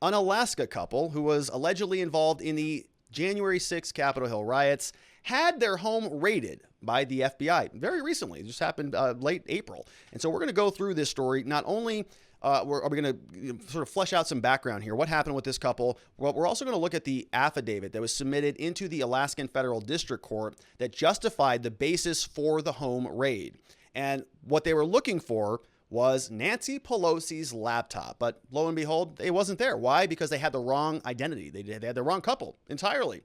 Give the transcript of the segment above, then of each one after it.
an Alaska couple who was allegedly involved in the January 6th Capitol Hill riots had their home raided by the FBI very recently. It just happened late April. And so we're going to go through this story. Not only are we going to sort of flesh out some background here, what happened with this couple, well, we're also going to look at the affidavit that was submitted into the Alaskan Federal District Court that justified the basis for the home raid. And what they were looking for was Nancy Pelosi's laptop. But lo and behold, it wasn't there. Why? Because they had the wrong identity. They had the wrong couple entirely.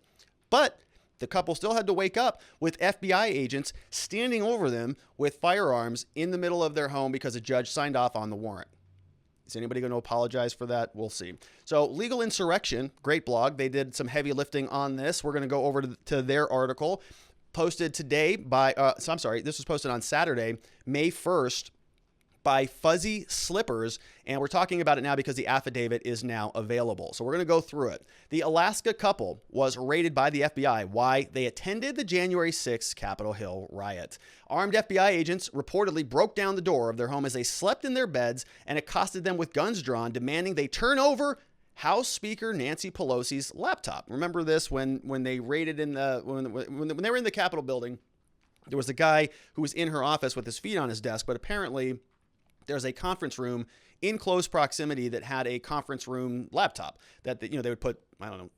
But the couple still had to wake up with FBI agents standing over them with firearms in the middle of their home because a judge signed off on the warrant. Is anybody going to apologize for that? We'll see. So Legal Insurrection, great blog. They did some heavy lifting on this. We're going to go over to their article posted today by, this was posted on Saturday, May 1st, by Fuzzy Slippers, and we're talking about it now because the affidavit is now available. So we're going to go through it. The Alaska couple was raided by the FBI. Why? They attended the January 6th Capitol Hill riot. Armed FBI agents reportedly broke down the door of their home as they slept in their beds and accosted them with guns drawn, demanding they turn over House Speaker Nancy Pelosi's laptop. Remember this when they raided in the when they were in the Capitol building. There was a guy who was in her office with his feet on his desk, but apparently there's a conference room in close proximity that had a conference room laptop that they would put, I don't know,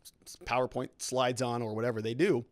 PowerPoint slides on or whatever they do.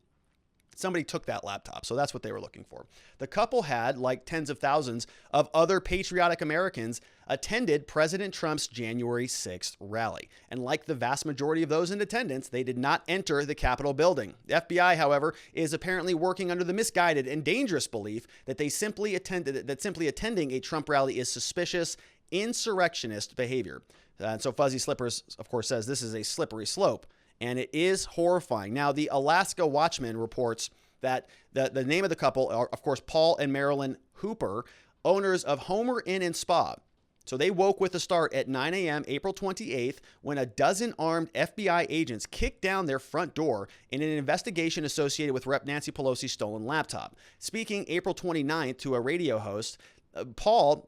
Somebody took that laptop. So that's what they were looking for. The couple had, like tens of thousands of other patriotic Americans, attended President Trump's January 6th rally. And like the vast majority of those in attendance, they did not enter the Capitol building. The FBI, however, is apparently working under the misguided and dangerous belief that simply attending a Trump rally is suspicious, insurrectionist behavior. And so Fuzzy Slippers, of course, says this is a slippery slope. And it is horrifying. Now, the Alaska Watchman reports that the name of the couple are, of course, Paul and Marilyn Hueper, owners of Homer Inn and Spa. So they woke with a start at 9 a.m. April 28th when a dozen armed FBI agents kicked down their front door in an investigation associated with Rep. Nancy Pelosi's stolen laptop. Speaking April 29th to a radio host, Paul,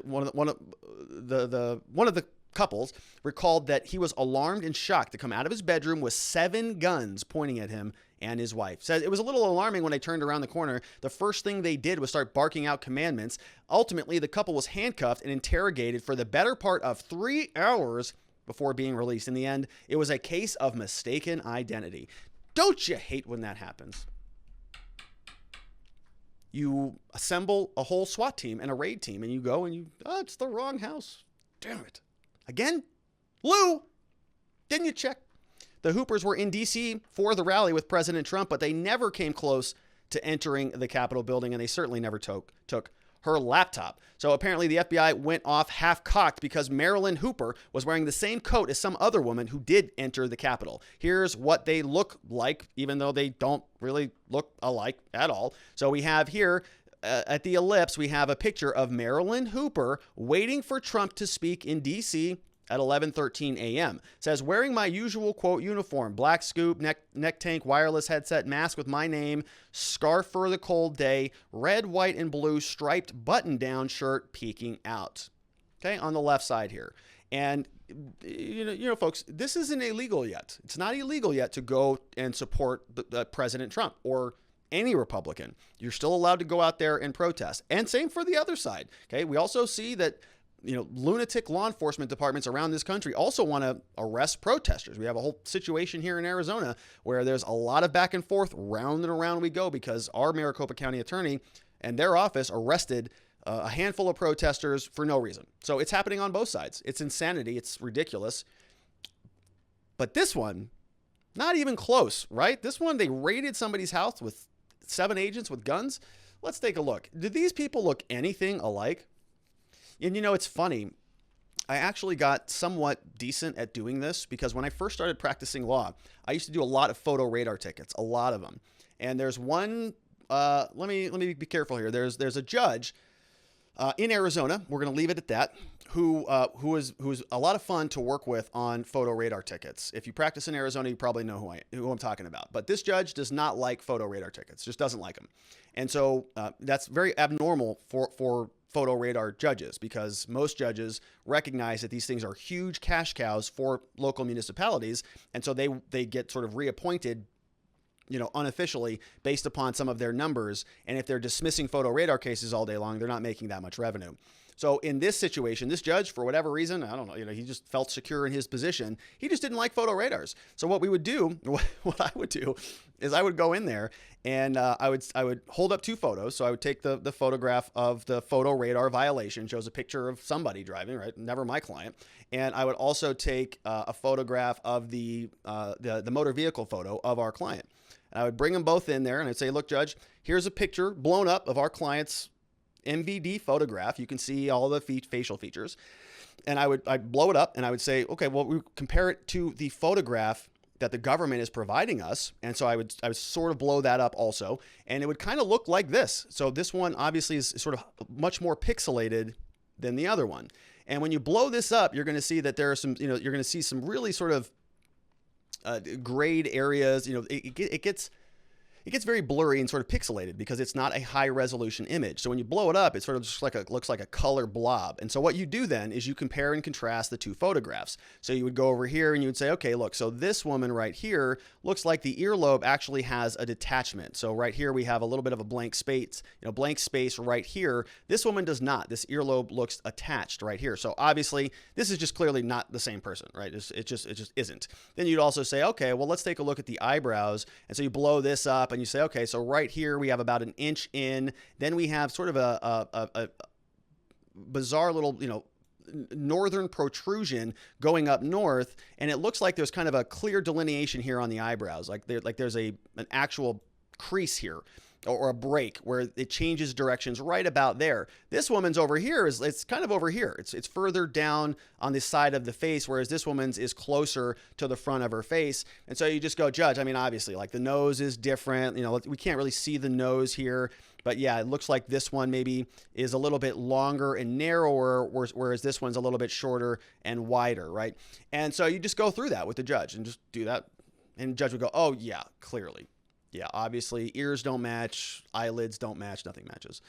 one of the couples, recalled that he was alarmed and shocked to come out of his bedroom with 7 guns pointing at him and his wife. Says it was a little alarming when they turned around the corner. The first thing they did was start barking out commandments. Ultimately, the couple was handcuffed and interrogated for the better part of 3 hours before being released. In the end, it was a case of mistaken identity. Don't you hate when that happens? You assemble a whole SWAT team and a raid team and you go and it's the wrong house. Damn it. Again? Lou, didn't you check? The Hoopers were in D.C. for the rally with President Trump, but they never came close to entering the Capitol building, and they certainly never took her laptop. So apparently the FBI went off half-cocked because Marilyn Heuper was wearing the same coat as some other woman who did enter the Capitol. Here's what they look like, even though they don't really look alike at all. So we have here at the ellipse, we have a picture of Marilyn Heuper waiting for Trump to speak in D.C. at 11:13 a.m. It says, wearing my usual, quote, uniform, black scoop, neck tank, wireless headset, mask with my name, scarf for the cold day, red, white, and blue striped button-down shirt peeking out. Okay, on the left side here. And, you know, folks, this isn't illegal yet. It's not illegal yet to go and support President Trump or any Republican. You're still allowed to go out there and protest. And same for the other side. Okay, we also see that lunatic law enforcement departments around this country also want to arrest protesters. We have a whole situation here in Arizona where there's a lot of back and forth, round and around we go, because our Maricopa County attorney and their office arrested a handful of protesters for no reason. So it's happening on both sides. It's insanity. It's ridiculous. But this one, not even close, right? This one, they raided somebody's house with 7 agents with guns. Let's take a look. Do these people look anything alike? And it's funny. I actually got somewhat decent at doing this because when I first started practicing law, I used to do a lot of photo radar tickets, a lot of them. And there's one, let me be careful here. There's a judge in Arizona, we're going to leave it at that, who's a lot of fun to work with on photo radar tickets. If you practice in Arizona, you probably know who I'm talking about. But this judge does not like photo radar tickets, just doesn't like them. And so that's very abnormal for photo radar judges, because most judges recognize that these things are huge cash cows for local municipalities. And so they get sort of reappointed, unofficially based upon some of their numbers. And if they're dismissing photo radar cases all day long, they're not making that much revenue. So in this situation, this judge, for whatever reason, I don't know, he just felt secure in his position. He just didn't like photo radars. So what we would do, what I would do is I would go in there and I would hold up two photos. So I would take the photograph of the photo radar violation, shows a picture of somebody driving, right? Never my client. And I would also take a photograph of the motor vehicle photo of our client. And I would bring them both in there and I'd say, look, Judge, here's a picture blown up of our client's MVD photograph. You can see all the facial features. And I'd blow it up and I would say, okay, well, we compare it to the photograph that the government is providing us. And so I would sort of blow that up also. And it would kind of look like this. So this one obviously is sort of much more pixelated than the other one. And when you blow this up, you're going to see that there are some, you're going to see some really sort of grayed areas. It gets very blurry and sort of pixelated because it's not a high resolution image. So when you blow it up, it sort of just looks like a color blob. And so what you do then is you compare and contrast the two photographs. So you would go over here and you would say, okay, look, so this woman right here looks like the earlobe actually has a detachment. So right here we have a little bit of a blank space, blank space right here. This woman does not. This earlobe looks attached right here. So obviously this is just clearly not the same person, right? It just isn't. Then you'd also say, okay, well, let's take a look at the eyebrows. And so you blow this up and you say, okay, so right here we have about an inch in. Then we have sort of a bizarre little, northern protrusion going up north, and it looks like there's kind of a clear delineation here on the eyebrows, like there's an actual crease here. Or a break where it changes directions right about there. This woman's over here it's kind of over here. It's further down on the side of the face, whereas this woman's is closer to the front of her face. And so you just go, Judge, I mean, obviously, like the nose is different. We can't really see the nose here. But yeah, it looks like this one maybe is a little bit longer and narrower, whereas this one's a little bit shorter and wider, right? And so you just go through that with the judge and just do that. And the judge would go, oh yeah, clearly. Yeah, obviously, ears don't match, eyelids don't match, nothing matches.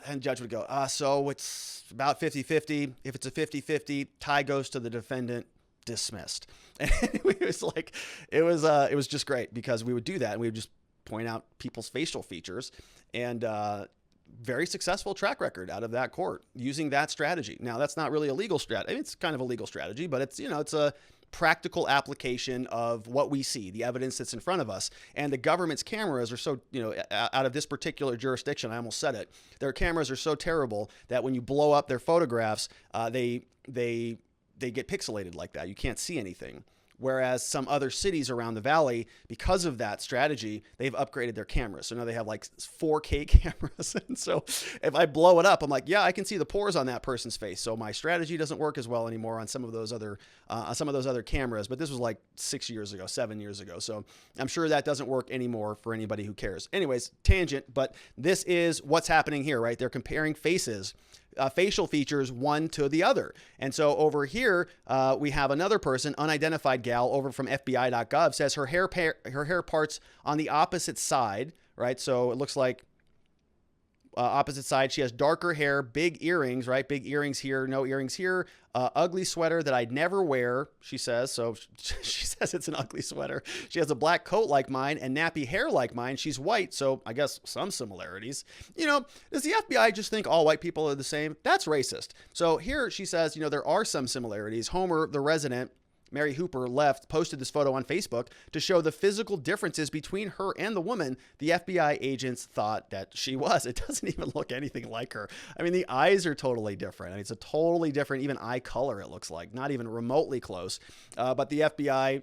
And the judge would go, so it's about 50-50. If it's a 50-50, tie goes to the defendant, dismissed. And it was just great because we would do that and we would just point out people's facial features and very successful track record out of that court using that strategy. Now, that's not really a legal strategy. I mean, it's kind of a legal strategy, but it's a practical application of what we see, the evidence that's in front of us. And the government's cameras are so, out of this particular jurisdiction, I almost said it, their cameras are so terrible that when you blow up their photographs, they get pixelated like that. You can't see anything. Whereas some other cities around the valley, because of that strategy, they've upgraded their cameras. So now they have like 4K cameras. And so if I blow it up, I'm like, yeah, I can see the pores on that person's face. So my strategy doesn't work as well anymore on some of those other cameras. But this was like 7 years ago. So I'm sure that doesn't work anymore for anybody who cares. Anyways, tangent, but this is what's happening here, right? They're comparing faces. Facial features one to the other. And so over here, we have another person, unidentified gal over from FBI.gov, says her hair parts on the opposite side, right? So it looks like opposite side. She has darker hair, big earrings, right? Big earrings here, no earrings here. Ugly sweater that I'd never wear, she says. So she says it's an ugly sweater. She has a black coat like mine and nappy hair like mine. She's white, so I guess some similarities. Does the FBI just think all white people are the same? That's racist. So here she says, there are some similarities. Homer, the resident, Mary Heuper, posted this photo on Facebook to show the physical differences between her and the woman the FBI agents thought that she was. It doesn't even look anything like her. I mean, the eyes are totally different. I mean, it's a totally different, even eye color, it looks like. Not even remotely close. But the FBI,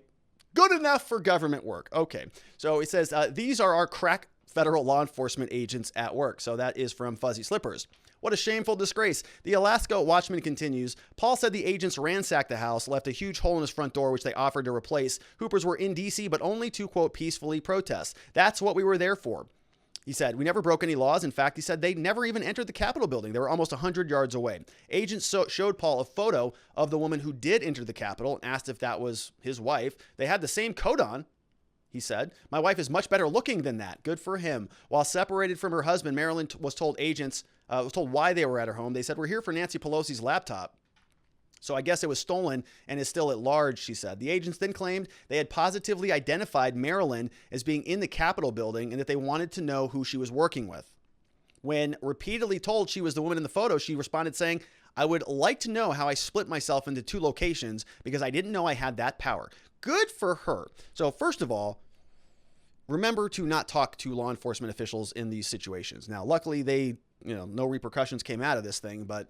good enough for government work. Okay. So it says, these are our crack federal law enforcement agents at work. So that is from Fuzzy Slippers. What a shameful disgrace. The Alaska Watchman continues. Paul said the agents ransacked the house, left a huge hole in his front door, which they offered to replace. Hoopers were in D.C., but only to, quote, peacefully protest. That's what we were there for. He said, we never broke any laws. In fact, he said they never even entered the Capitol building. They were almost 100 yards away. Agents showed Paul a photo of the woman who did enter the Capitol and asked if that was his wife. They had the same coat on. He said, my wife is much better looking than that. Good for him. While separated from her husband, Marilyn was told agents was told why they were at her home. They said, "We're here for Nancy Pelosi's laptop. So I guess it was stolen and is still at large," she said. The agents then claimed they had positively identified Marilyn as being in the Capitol building and that they wanted to know who she was working with. When repeatedly told she was the woman in the photo, she responded saying, "I would like to know how I split myself into 2 locations because I didn't know I had that power." Good for her. So first of all, remember to not talk to law enforcement officials in these situations. Now, luckily no repercussions came out of this thing, but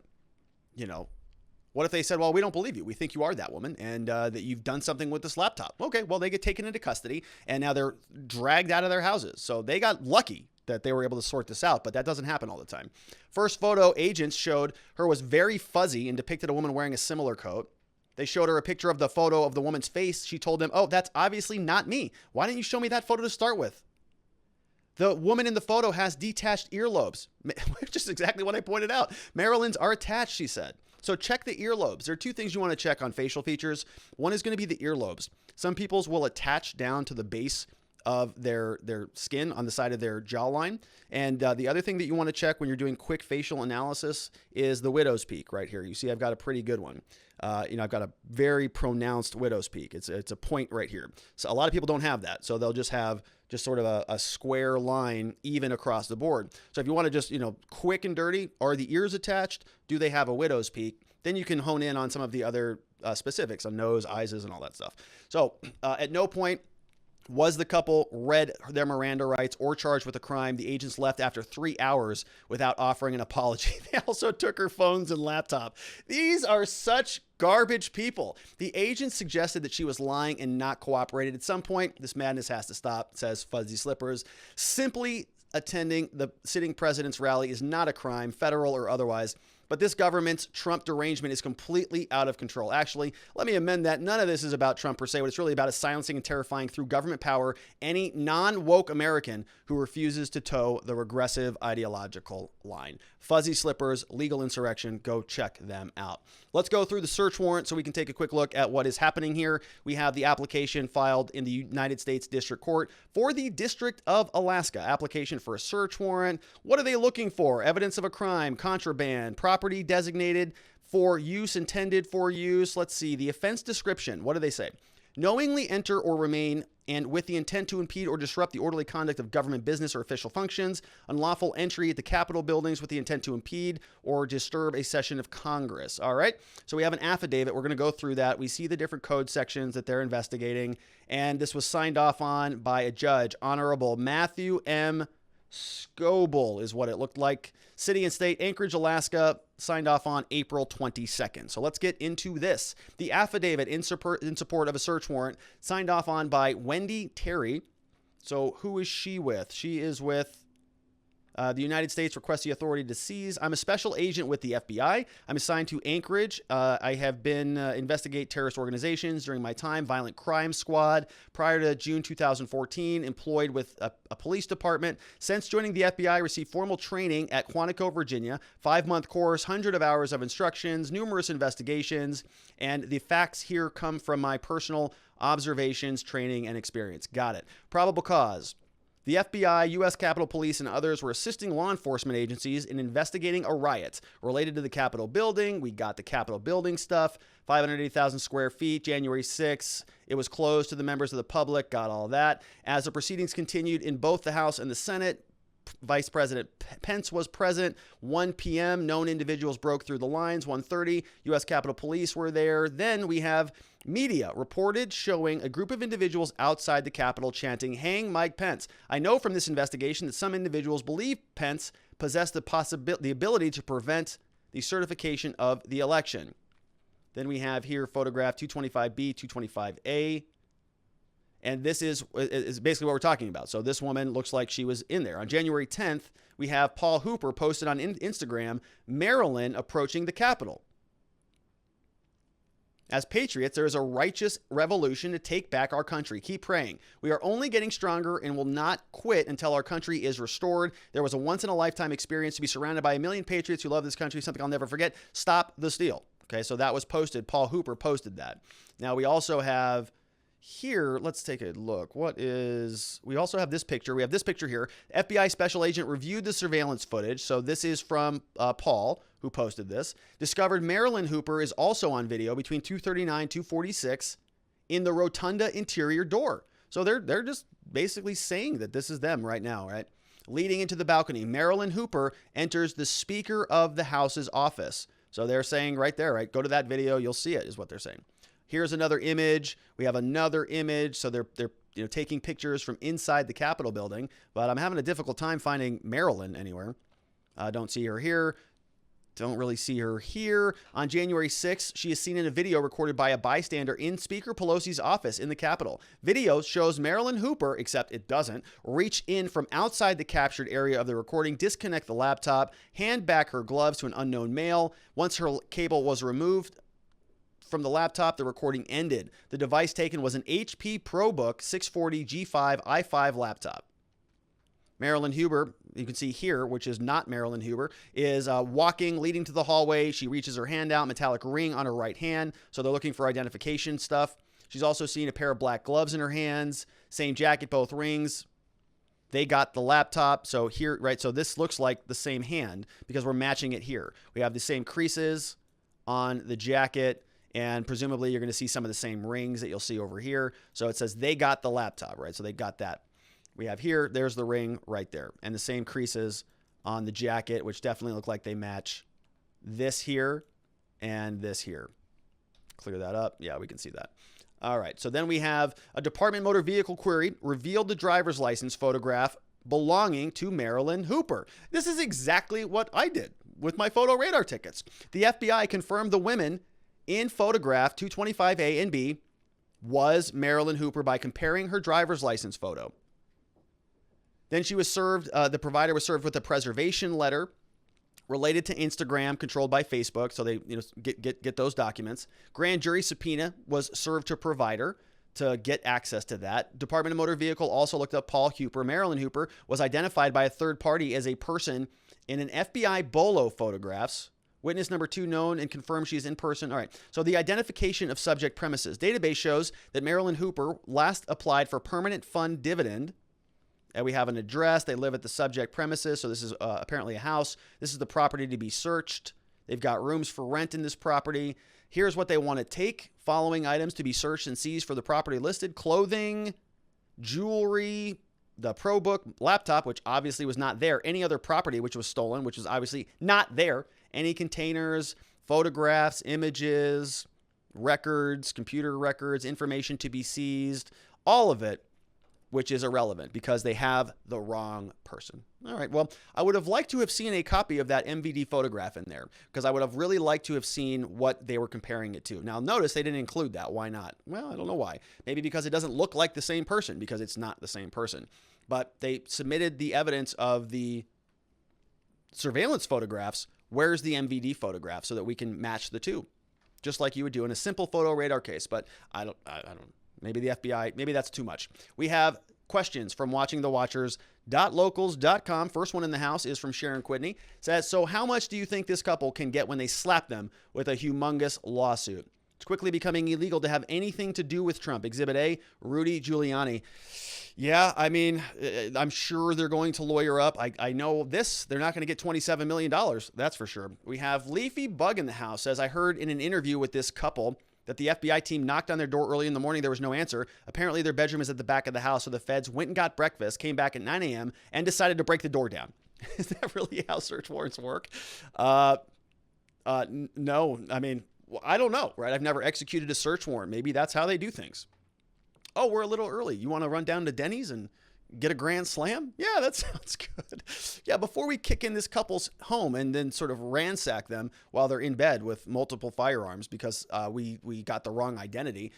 what if they said, "Well, we don't believe you. We think you are that woman and that you've done something with this laptop"? Okay, well, they get taken into custody and now they're dragged out of their houses. So they got lucky that they were able to sort this out, but that doesn't happen all the time. First photo agents showed her was very fuzzy and depicted a woman wearing a similar coat. They showed her a picture of the photo of the woman's face. She told them, "Oh, that's obviously not me. Why didn't you show me that photo to start with?" The woman in the photo has detached earlobes, which is exactly what I pointed out. Marilyn's are attached, she said. So check the earlobes. There are 2 things you want to check on facial features. One is going to be the earlobes. Some people's will attach down to the base of their skin on the side of their jawline. And the other thing that you want to check when you're doing quick facial analysis is the widow's peak right here. You see, I've got a pretty good one. I've got a very pronounced widow's peak. It's a point right here. So a lot of people don't have that. So they'll just have sort of a square line even across the board. So if you want to just, quick and dirty, are the ears attached? Do they have a widow's peak? Then you can hone in on some of the other specifics on nose, eyes, and all that stuff. So at no point was the couple read their Miranda rights or charged with a crime. The agents left after 3 hours without offering an apology. They also took her phones and laptop. These are such garbage people. The agents suggested that she was lying and not cooperated. At some point, this madness has to stop, says Fuzzy Slippers. Simply attending the sitting president's rally is not a crime, federal or otherwise. But this government's Trump derangement is completely out of control. Actually, let me amend that. None of this is about Trump per se. What it's really about is silencing and terrifying through government power any non-woke American who refuses to toe the regressive ideological line. Fuzzy Slippers, legal insurrection. Go check them out. Let's go through the search warrant so we can take a quick look at what is happening here. We have the application filed in the United States District Court for the District of Alaska. Application for a search warrant. What are they looking for? Evidence of a crime, contraband, property designated for use, intended for use. Let's see. The offense description. What do they say? Knowingly enter or remain and with the intent to impede or disrupt the orderly conduct of government business or official functions, unlawful entry at the Capitol buildings with the intent to impede or disturb a session of Congress. All right. So we have an affidavit. We're going to go through that. We see the different code sections that they're investigating. And this was signed off on by a judge, Honorable Matthew M. Scoble is what it looked like. City and State, Anchorage, Alaska, signed off on April 22nd. So let's get into this. The affidavit in support of a search warrant signed off on by Wendy Terry. So who is she with? She is with the United States requests the authority to seize. I'm a special agent with the FBI. I'm assigned to Anchorage. I have been investigate terrorist organizations during my time, violent crime squad. Prior to June 2014, employed with a police department. Since joining the FBI, I received formal training at Quantico, Virginia, 5-month course, hundreds of hours of instructions, numerous investigations, and the facts here come from my personal observations, training, and experience. Got it. Probable cause. The FBI, U.S. Capitol Police, and others were assisting law enforcement agencies in investigating a riot related to the Capitol building. We got the Capitol building stuff, 580,000 square feet, January 6th. It was closed to the members of the public, got all that. As the proceedings continued in both the House and the Senate, Vice President Pence was present. 1 p.m., known individuals broke through the lines. 1:30, U.S. Capitol Police were there. Then we have media reported showing a group of individuals outside the Capitol chanting, "Hang Mike Pence." I know from this investigation that some individuals believe Pence possessed the ability to prevent the certification of the election. Then we have here photograph 225B, 225A. And this is basically what we're talking about. So this woman looks like she was in there. On January 10th, we have Paul Heuper posted on Instagram, Marilyn approaching the Capitol. As patriots, there is a righteous revolution to take back our country. Keep praying. We are only getting stronger and will not quit until our country is restored. There was a once-in-a-lifetime experience to be surrounded by a million patriots who love this country, something I'll never forget. Stop the steal. Okay, so that was posted. Paul Heuper posted that. Now we also have here, let's take a look. We also have this picture. We have this picture here. FBI special agent reviewed the surveillance footage. So this is from Paul, who posted this. Discovered Marilyn Heuper is also on video between 239, 246 in the rotunda interior door. So they're just basically saying that this is them right now, right? Leading into the balcony, Marilyn Heuper enters the Speaker of the House's office. So they're saying right there, right? Go to that video, you'll see it, is what they're saying. Here's another image. We have another image. So they're taking pictures from inside the Capitol building, but I'm having a difficult time finding Marilyn anywhere. Don't see her here. Don't really see her here. On January 6th, she is seen in a video recorded by a bystander in Speaker Pelosi's office in the Capitol. Video shows Marilyn Hueper, except it doesn't, reach in from outside the captured area of the recording, disconnect the laptop, hand back her gloves to an unknown male. Once her cable was removed from the laptop, the recording ended. The device taken was an HP ProBook 640 G5 i5 laptop. Marilyn Hueper, you can see here, which is not Marilyn Hueper, is walking, leading to the hallway. She reaches her hand out, metallic ring on her right hand. So they're looking for identification stuff. She's also seen a pair of black gloves in her hands, same jacket, both rings. They got the laptop. So here, right, so this looks like the same hand because we're matching it here. We have the same creases on the jacket, and presumably you're going to see some of the same rings that you'll see over here. So it says they got the laptop, right? So they got that. We have here, there's the ring right there, and the same creases on the jacket, which definitely look like they match this here and this here. Clear that up. Yeah, we can see that. All right, so then we have a Department Motor Vehicle query revealed the driver's license photograph belonging to Marilyn Heuper. This is exactly what I did with my photo radar tickets. The FBI confirmed the women in photograph 225A and B was Marilyn Heuper by comparing her driver's license photo. Then she was served, the provider was served with a preservation letter related to Instagram, controlled by Facebook. So they get those documents. Grand jury subpoena was served to provider to get access to that. Department of Motor Vehicle also looked up Paul Hueper. Marilyn Heuper was identified by a third party as a person in an FBI Bolo photographs. Witness number 2 known and confirmed she is in person. All right. So the identification of subject premises. Database shows that Marilyn Heuper last applied for permanent fund dividend. And we have an address. They live at the subject premises. So this is apparently a house. This is the property to be searched. They've got rooms for rent in this property. Here's what they want to take. Following items to be searched and seized for the property listed: clothing, jewelry, the ProBook laptop, which obviously was not there. Any other property which was stolen, which was obviously not there. Any containers, photographs, images, records, computer records, information to be seized, all of it, which is irrelevant because they have the wrong person. All right, well, I would have liked to have seen a copy of that MVD photograph in there because I would have really liked to have seen what they were comparing it to. Now, notice they didn't include that. Why not? Well, I don't know why. Maybe because it doesn't look like the same person, because it's not the same person. But they submitted the evidence of the surveillance photographs. Where's the MVD photograph so that we can match the two? Just like you would do in a simple photo radar case. But I don't. Maybe the FBI, maybe that's too much. We have questions from watchingthewatchers.locals.com. First one in the house is from Sharon Quidney. It says, so how much do you think this couple can get when they slap them with a humongous lawsuit? It's quickly becoming illegal to have anything to do with Trump. Exhibit A, Rudy Giuliani. Yeah, I mean, I'm sure they're going to lawyer up. I know this. They're not going to get $27 million. That's for sure. We have Leafy Bug in the house. Says, I heard in an interview with this couple that the FBI team knocked on their door early in the morning. There was no answer. Apparently, their bedroom is at the back of the house, so the feds went and got breakfast, came back at 9 a.m., and decided to break the door down. Is that really how search warrants work? No. I mean, I don't know, right? I've never executed a search warrant. Maybe that's how they do things. Oh, we're a little early. You want to run down to Denny's and get a grand slam? Yeah, that sounds good. Yeah, before we kick in this couple's home and then sort of ransack them while they're in bed with multiple firearms because we got the wrong identity,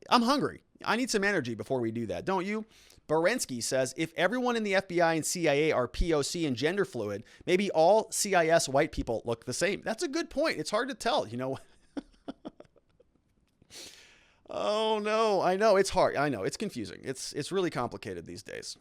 I'm hungry. I need some energy before we do that, don't you? Berensky says, if everyone in the FBI and CIA are POC and gender fluid, maybe all CIS white people look the same. That's a good point. It's hard to tell, you know. Oh, no, I know. It's hard. I know. It's confusing. It's really complicated these days.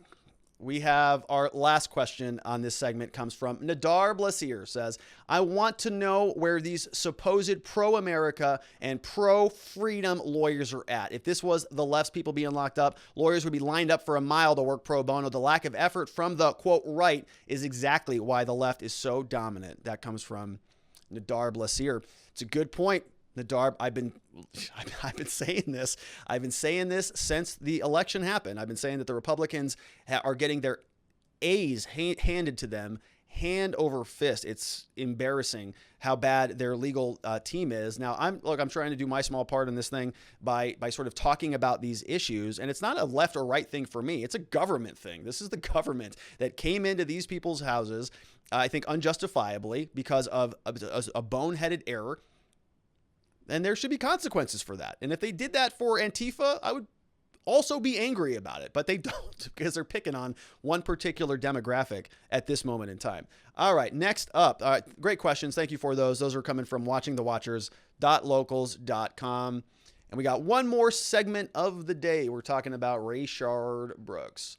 We have our last question on this segment comes from Nadar Blasier. Says, I want to know where these supposed pro-America and pro-freedom lawyers are at. If this was the left's people being locked up, lawyers would be lined up for a mile to work pro bono. The lack of effort from the, quote, right is exactly why the left is so dominant. That comes from Nadar Blasier. It's a good point. Nadar, I've been saying this. I've been saying this since the election happened. I've been saying that the Republicans are getting their A's handed to them hand over fist. It's embarrassing how bad their legal team is. Now, I'm trying to do my small part in this thing by sort of talking about these issues, and it's not a left or right thing for me. It's a government thing. This is the government that came into these people's houses, I think unjustifiably, because of a boneheaded error. And there should be consequences for that. And if they did that for Antifa, I would also be angry about it. But they don't, because they're picking on one particular demographic at this moment in time. All right, next up. Great questions. Thank you for those. Those are coming from watchingthewatchers.locals.com. And we got one more segment of the day. We're talking about Rayshard Brooks.